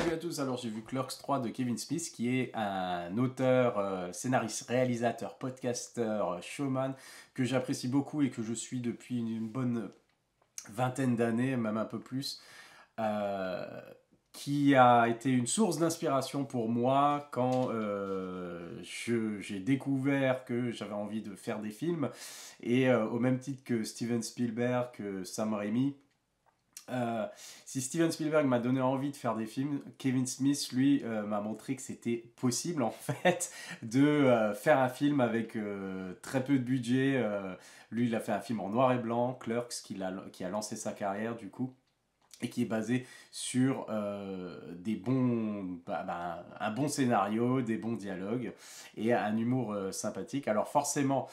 Salut à tous, alors j'ai vu Clerks 3 de Kevin Smith qui est un auteur, scénariste, réalisateur, podcasteur, showman que j'apprécie beaucoup et que je suis depuis une bonne vingtaine d'années, même un peu plus, euh, qui a été une source d'inspiration pour moi quand j'ai découvert que j'avais envie de faire des films et au même titre que Steven Spielberg, que Sam Raimi. Euh, Si Steven Spielberg m'a donné envie de faire des films, Kevin Smith, lui, m'a montré que c'était possible, en fait, de faire un film avec très peu de budget. Lui, il a fait un film en noir et blanc, Clerks, qui a lancé sa carrière, du coup, et qui est basé sur un bon scénario, des bons dialogues et un humour sympathique. Alors forcément,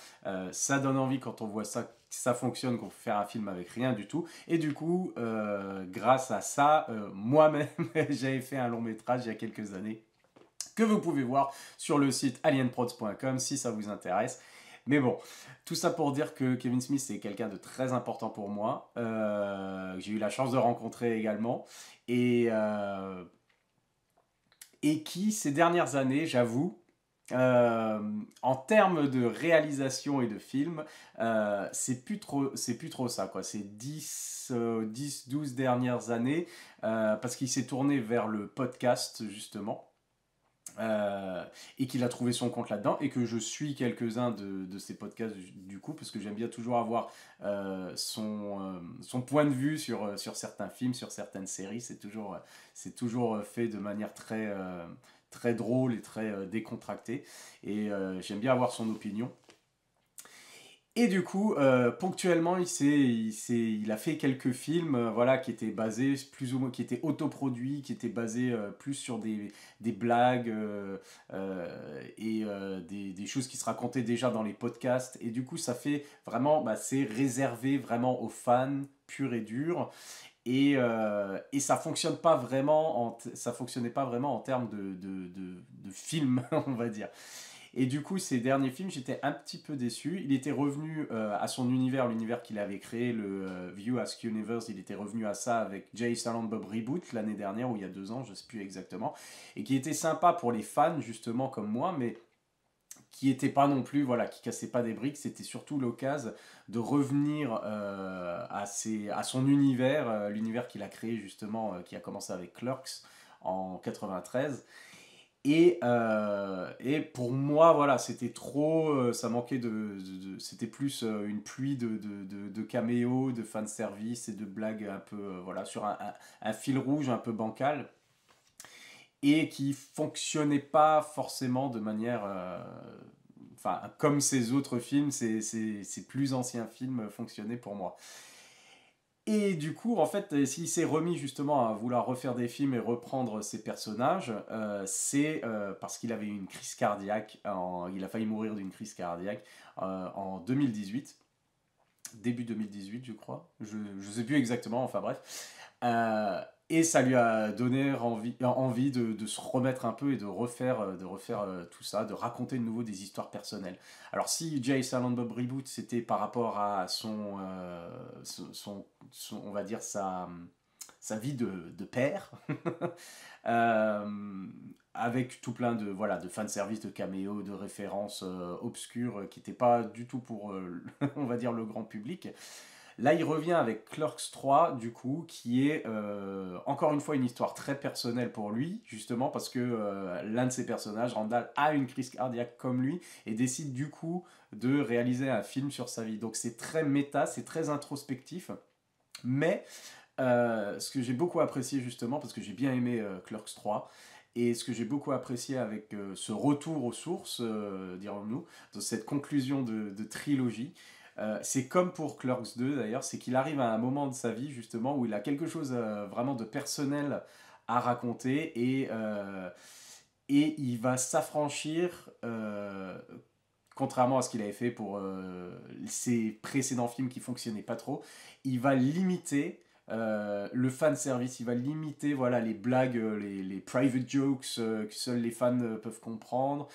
ça donne envie quand on voit ça, que ça fonctionne, qu'on peut faire un film avec rien du tout. Et du coup, grâce à ça, moi-même, j'avais fait un long métrage il y a quelques années que vous pouvez voir sur le site alienprods.com si ça vous intéresse. Mais bon, tout ça pour dire que Kevin Smith c'est quelqu'un de très important pour moi. J'ai eu la chance de rencontrer également. Et, euh, et qui, ces dernières années, j'avoue, euh, en termes de réalisation et de film, c'est plus trop ça, quoi. C'est 12 dernières années, parce qu'il s'est tourné vers le podcast, justement. Et qu'il a trouvé son compte là-dedans et que je suis quelques-uns de ces podcasts du coup parce que j'aime bien toujours avoir son point de vue sur certains films, sur certaines séries. C'est toujours fait de manière très drôle et très décontractée et j'aime bien avoir son opinion. Et du coup, ponctuellement, il a fait quelques films, voilà, qui étaient basés plus ou moins, qui étaient autoproduits, qui étaient basés plus sur des blagues et des choses qui se racontaient déjà dans les podcasts. Et du coup, ça fait vraiment, bah, c'est réservé vraiment aux fans purs et durs. Et ça fonctionne pas vraiment ça fonctionnait pas vraiment en termes de film, on va dire. Et du coup, ces derniers films, j'étais un petit peu déçu. Il était revenu à son univers, l'univers qu'il avait créé, le View Ask Universe. Il était revenu à ça avec Jay Silent Bob Reboot l'année dernière, ou il y a 2 ans, je ne sais plus exactement. Et qui était sympa pour les fans, justement, comme moi, mais qui était pas non plus, voilà, qui cassait pas des briques. C'était surtout l'occasion de revenir à son univers, l'univers qu'il a créé, justement, qui a commencé avec Clerks en 93. Et pour moi, voilà, c'était trop, ça manquait c'était plus une pluie de caméos, de fanservice et de blagues un peu, voilà, sur un fil rouge un peu bancal et qui fonctionnait pas forcément de manière, enfin, comme ces autres films, ces plus anciens films fonctionnaient pour moi. Et du coup, en fait, s'il s'est remis justement à vouloir refaire des films et reprendre ses personnages, c'est parce qu'il avait eu une crise cardiaque, il a failli mourir d'une crise cardiaque en 2018, début 2018 je crois, je ne sais plus exactement, enfin bref. Et ça lui a donné envie de se remettre un peu et de refaire tout ça, de raconter de nouveau des histoires personnelles. Alors si Jay Silent Bob Reboot, c'était par rapport à on va dire, sa vie de père, euh, avec tout plein voilà, de fanservice, de caméos, de références obscures qui n'étaient pas du tout pour, on va dire, le grand public. Là, il revient avec Clerks 3, du coup, qui est encore une fois une histoire très personnelle pour lui, justement parce que l'un de ses personnages, Randall, a une crise cardiaque comme lui et décide du coup de réaliser un film sur sa vie. Donc c'est très méta, c'est très introspectif, mais ce que j'ai beaucoup apprécié justement, parce que j'ai bien aimé Clerks 3, et ce que j'ai beaucoup apprécié avec ce retour aux sources, dirons-nous, de cette conclusion de trilogie, c'est comme pour Clerks 2 d'ailleurs, c'est qu'il arrive à un moment de sa vie justement où il a quelque chose vraiment de personnel à raconter et il va s'affranchir, contrairement à ce qu'il avait fait pour ses précédents films qui fonctionnaient pas trop, il va limiter le fan service, il va limiter voilà, les blagues, les private jokes que seuls les fans peuvent comprendre.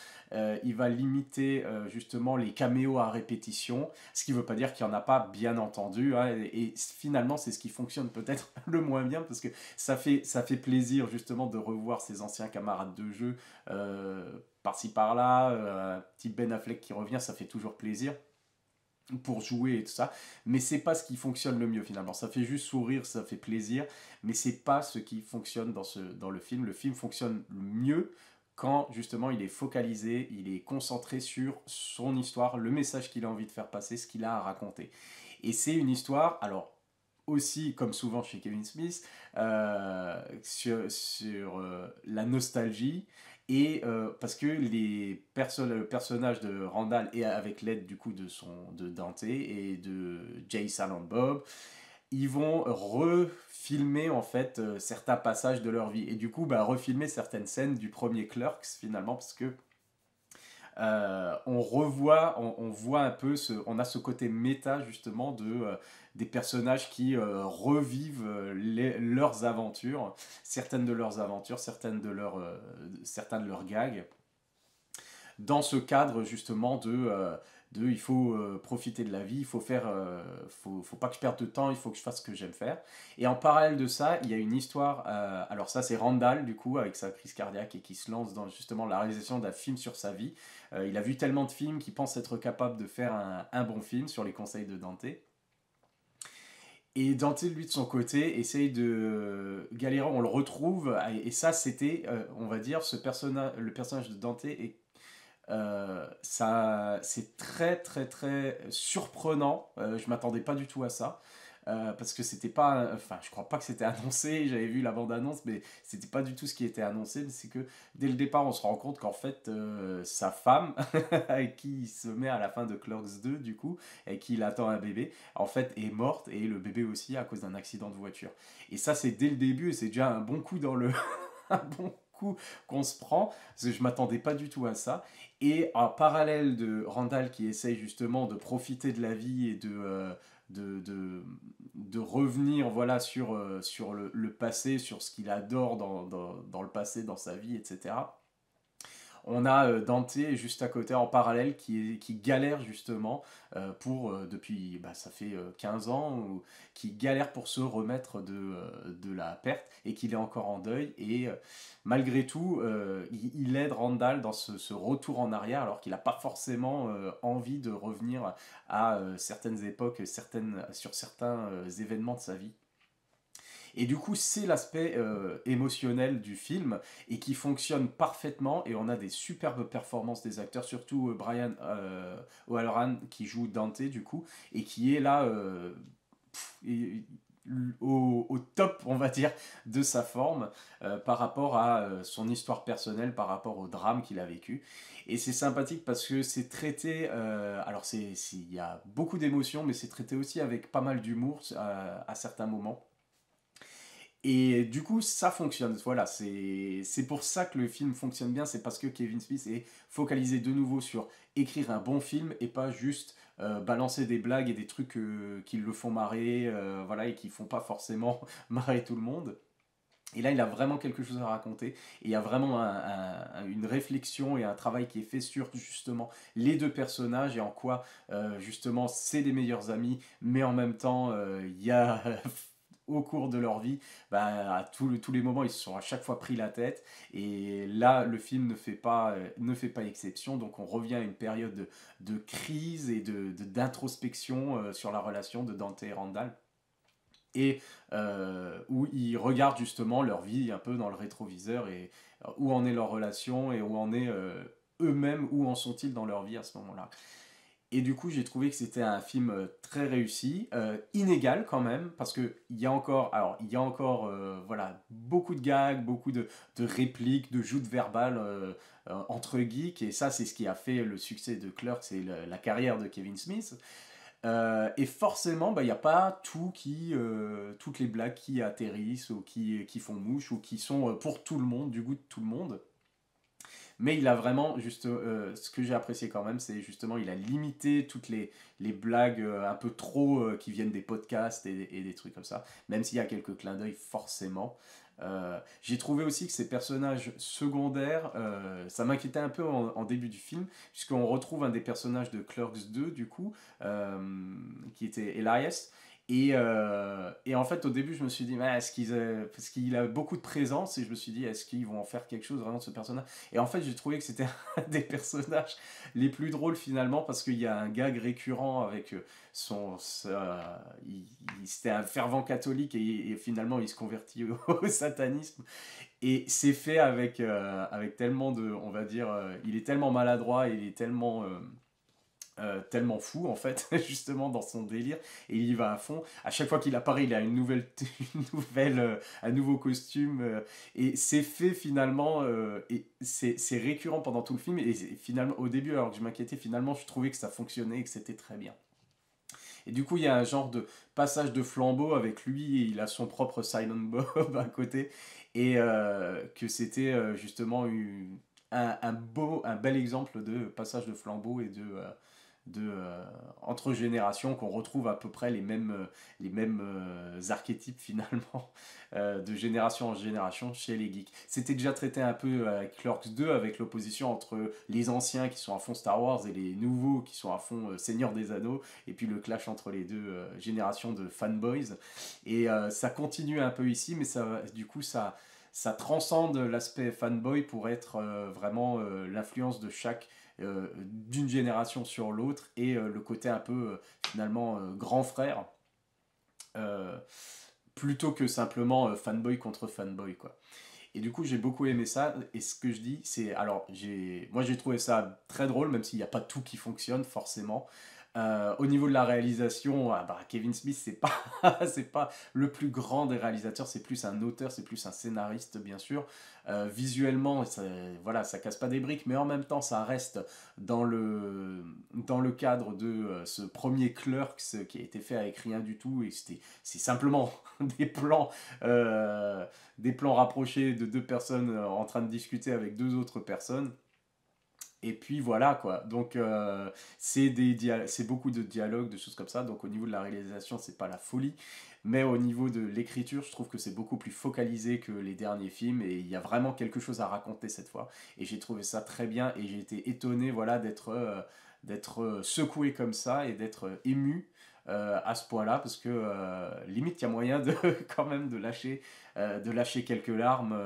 Il va limiter justement les caméos à répétition, ce qui ne veut pas dire qu'il n'y en a pas, bien entendu. Hein, et finalement, c'est ce qui fonctionne peut-être le moins bien, parce que ça fait plaisir justement de revoir ses anciens camarades de jeu par-ci par-là. Un petit Ben Affleck qui revient, ça fait toujours plaisir pour jouer et tout ça, mais c'est pas ce qui fonctionne le mieux finalement. Ça fait juste sourire, ça fait plaisir, mais c'est pas ce qui fonctionne dans le film. Le film fonctionne mieux quand justement il est focalisé, il est concentré sur son histoire, le message qu'il a envie de faire passer, ce qu'il a à raconter. Et c'est une histoire, alors aussi, comme souvent chez Kevin Smith, sur la nostalgie. Et parce que le personnage de Randall, et avec l'aide du coup de Dante et de Jay Silent Bob, ils vont refilmer en fait certains passages de leur vie. Et du coup, bah, refilmer certaines scènes du premier Clerks finalement, parce que on voit un peu, on a ce côté méta justement des personnages qui revivent leurs aventures, certaines de leurs aventures, certains de leurs gags, dans ce cadre justement de il faut profiter de la vie, il faut faire, faut pas que je perde de temps, il faut que je fasse ce que j'aime faire. Et en parallèle de ça, il y a une histoire, alors ça c'est Randall du coup, avec sa crise cardiaque et qui se lance dans justement la réalisation d'un film sur sa vie. Il a vu tellement de films qu'il pense être capable de faire un bon film sur les conseils de Dante. Et Dante, lui, de son côté, essaye de galérer. On le retrouve, et ça, c'était, on va dire, le personnage de Dante est ça, c'est très très très surprenant. Je m'attendais pas du tout à ça. Parce que c'était pas, enfin, je crois pas que c'était annoncé. J'avais vu la bande-annonce, mais c'était pas du tout ce qui était annoncé. Mais c'est que dès le départ, on se rend compte qu'en fait, sa femme, avec qui il se met à la fin de Clerks 2, du coup, et qui il attend un bébé, en fait, est morte, et le bébé aussi à cause d'un accident de voiture. Et ça, c'est dès le début, et c'est déjà un bon coup dans le, un bon coup qu'on se prend, parce que je m'attendais pas du tout à ça. Et en parallèle de Randall qui essaye justement de profiter de la vie et de, de, de revenir voilà, sur le passé, sur ce qu'il adore dans le passé, dans sa vie, etc. On a Dante juste à côté en parallèle qui galère justement depuis, bah, ça fait 15 ans, qui galère pour se remettre de la perte et qu'il est encore en deuil. Et malgré tout, il aide Randall dans ce retour en arrière alors qu'il n'a pas forcément envie de revenir à certaines époques, sur certains événements de sa vie. Et du coup, c'est l'aspect émotionnel du film et qui fonctionne parfaitement. Et on a des superbes performances des acteurs, surtout Brian O'Halloran qui joue Dante du coup et qui est là au top, on va dire, de sa forme par rapport à son histoire personnelle, par rapport au drame qu'il a vécu. Et c'est sympathique parce que c'est traité, alors il y a beaucoup d'émotions, mais c'est traité aussi avec pas mal d'humour à certains moments. Et du coup, ça fonctionne. Voilà, c'est pour ça que le film fonctionne bien. C'est parce que Kevin Smith est focalisé de nouveau sur écrire un bon film et pas juste balancer des blagues et des trucs qui le font marrer, voilà, et qui font pas forcément marrer tout le monde. Et là, il a vraiment quelque chose à raconter. Et il y a vraiment une réflexion et un travail qui est fait sur justement les deux personnages et en quoi justement c'est des meilleurs amis, mais en même temps, il y a au cours de leur vie, bah, à tous les moments, ils se sont à chaque fois pris la tête. Et là, le film ne fait pas exception. Donc on revient à une période de crise et d'introspection sur la relation de Dante et Randall. Et où ils regardent justement leur vie un peu dans le rétroviseur et où en est leur relation et où en est eux-mêmes, où en sont-ils dans leur vie à ce moment-là. Et du coup, j'ai trouvé que c'était un film très réussi, inégal quand même, parce que il y a encore voilà, beaucoup de gags, beaucoup de répliques, de joutes verbales entre geeks, et ça, c'est ce qui a fait le succès de Clerks et la carrière de Kevin Smith. Et forcément, bah, il n'y a pas toutes les blagues qui atterrissent ou qui font mouche ou qui sont pour tout le monde, du goût de tout le monde. Mais il a vraiment, juste, ce que j'ai apprécié quand même, c'est justement, il a limité toutes les blagues un peu trop qui viennent des podcasts et des trucs comme ça, même s'il y a quelques clins d'œil forcément. J'ai trouvé aussi que ces personnages secondaires, ça m'inquiétait un peu en début du film, puisqu'on retrouve un des personnages de Clerks 2, du coup, qui était Elias. Et en fait, au début, je me suis dit, ah, parce qu'il a beaucoup de présence, et je me suis dit, est-ce qu'ils vont en faire quelque chose vraiment de ce personnage? Et en fait, j'ai trouvé que c'était un des personnages les plus drôles finalement, parce qu'il y a un gag récurrent avec c'était un fervent catholique, et finalement, il se convertit au satanisme. Et c'est fait avec tellement de, on va dire, il est tellement maladroit, il est tellement fou en fait, justement dans son délire, et il y va à fond. À chaque fois qu'il apparaît, il a un nouveau costume, et c'est fait finalement, et c'est récurrent pendant tout le film. Et finalement, au début, alors que je m'inquiétais, finalement, je trouvais que ça fonctionnait et que c'était très bien. Et du coup, il y a un genre de passage de flambeau avec lui, et il a son propre Silent Bob à côté, et que c'était justement un bel exemple de passage de flambeau et entre générations, qu'on retrouve à peu près les mêmes archétypes finalement, de génération en génération chez les geeks. C'était déjà traité un peu avec Clerks 2, avec l'opposition entre les anciens qui sont à fond Star Wars et les nouveaux qui sont à fond Seigneur des Anneaux, et puis le clash entre les deux générations de fanboys. Et ça continue un peu ici, mais du coup ça transcende l'aspect fanboy pour être vraiment l'influence de d'une génération sur l'autre, et le côté un peu finalement grand frère, euh, plutôt que simplement fanboy contre fanboy, quoi. Et du coup, j'ai beaucoup aimé ça. Et ce que je dis, c'est. Alors, moi, j'ai trouvé ça très drôle, même s'il n'y a pas tout qui fonctionne, forcément. Au niveau de la réalisation, ah bah, Kevin Smith, c'est pas le plus grand des réalisateurs, c'est plus un auteur, c'est plus un scénariste, bien sûr. Visuellement, voilà, ça casse pas des briques, mais en même temps, ça reste dans le cadre de ce premier Clerks qui a été fait avec rien du tout, et c'est simplement des plans, euh, des plans rapprochés de deux personnes en train de discuter avec deux autres personnes. Et puis voilà quoi. Donc c'est beaucoup de dialogues, de choses comme ça. Donc au niveau de la réalisation, c'est pas la folie. Mais au niveau de l'écriture, je trouve que c'est beaucoup plus focalisé que les derniers films. Et il y a vraiment quelque chose à raconter cette fois. Et j'ai trouvé ça très bien. Et j'ai été étonné, voilà, d'être secoué comme ça et d'être ému à ce point-là. Parce que limite, il y a moyen quand même de lâcher quelques larmes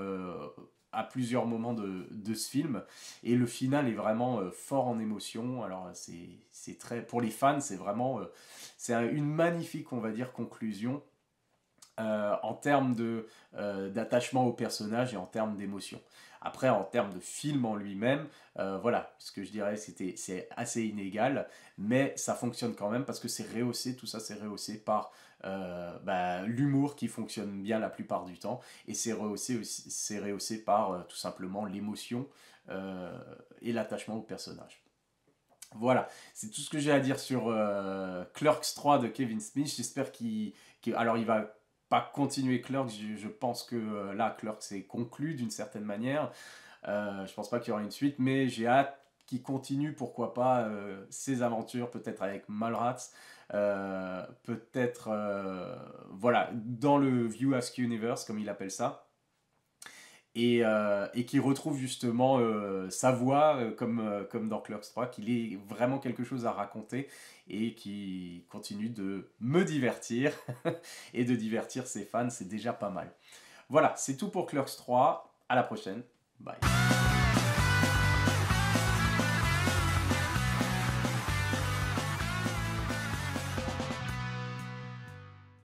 à plusieurs moments de ce film. Et le final est vraiment fort en émotion. Alors c'est très, pour les fans, c'est vraiment une magnifique, on va dire, conclusion en termes d'attachement au personnage et en termes d'émotion. Après, en termes de film en lui-même, voilà, ce que je dirais, c'est assez inégal, mais ça fonctionne quand même parce que c'est rehaussé, tout ça c'est rehaussé par l'humour qui fonctionne bien la plupart du temps, et c'est rehaussé par tout simplement l'émotion et l'attachement au personnage. Voilà, c'est tout ce que j'ai à dire sur Clerks 3 de Kevin Smith. J'espère alors il va pas continuer Clerks, je pense que là Clerks est conclu d'une certaine manière. Je pense pas qu'il y aura une suite, mais j'ai hâte qu'il continue, pourquoi pas, ses aventures, peut-être avec Mallrats, peut-être voilà, dans le View Askew Universe, comme il appelle ça, et qui retrouve justement sa voix, comme dans Clerks 3, qu'il ait vraiment quelque chose à raconter, et qui continue de me divertir et de divertir ses fans, c'est déjà pas mal. Voilà, c'est tout pour Clerks 3, à la prochaine, bye.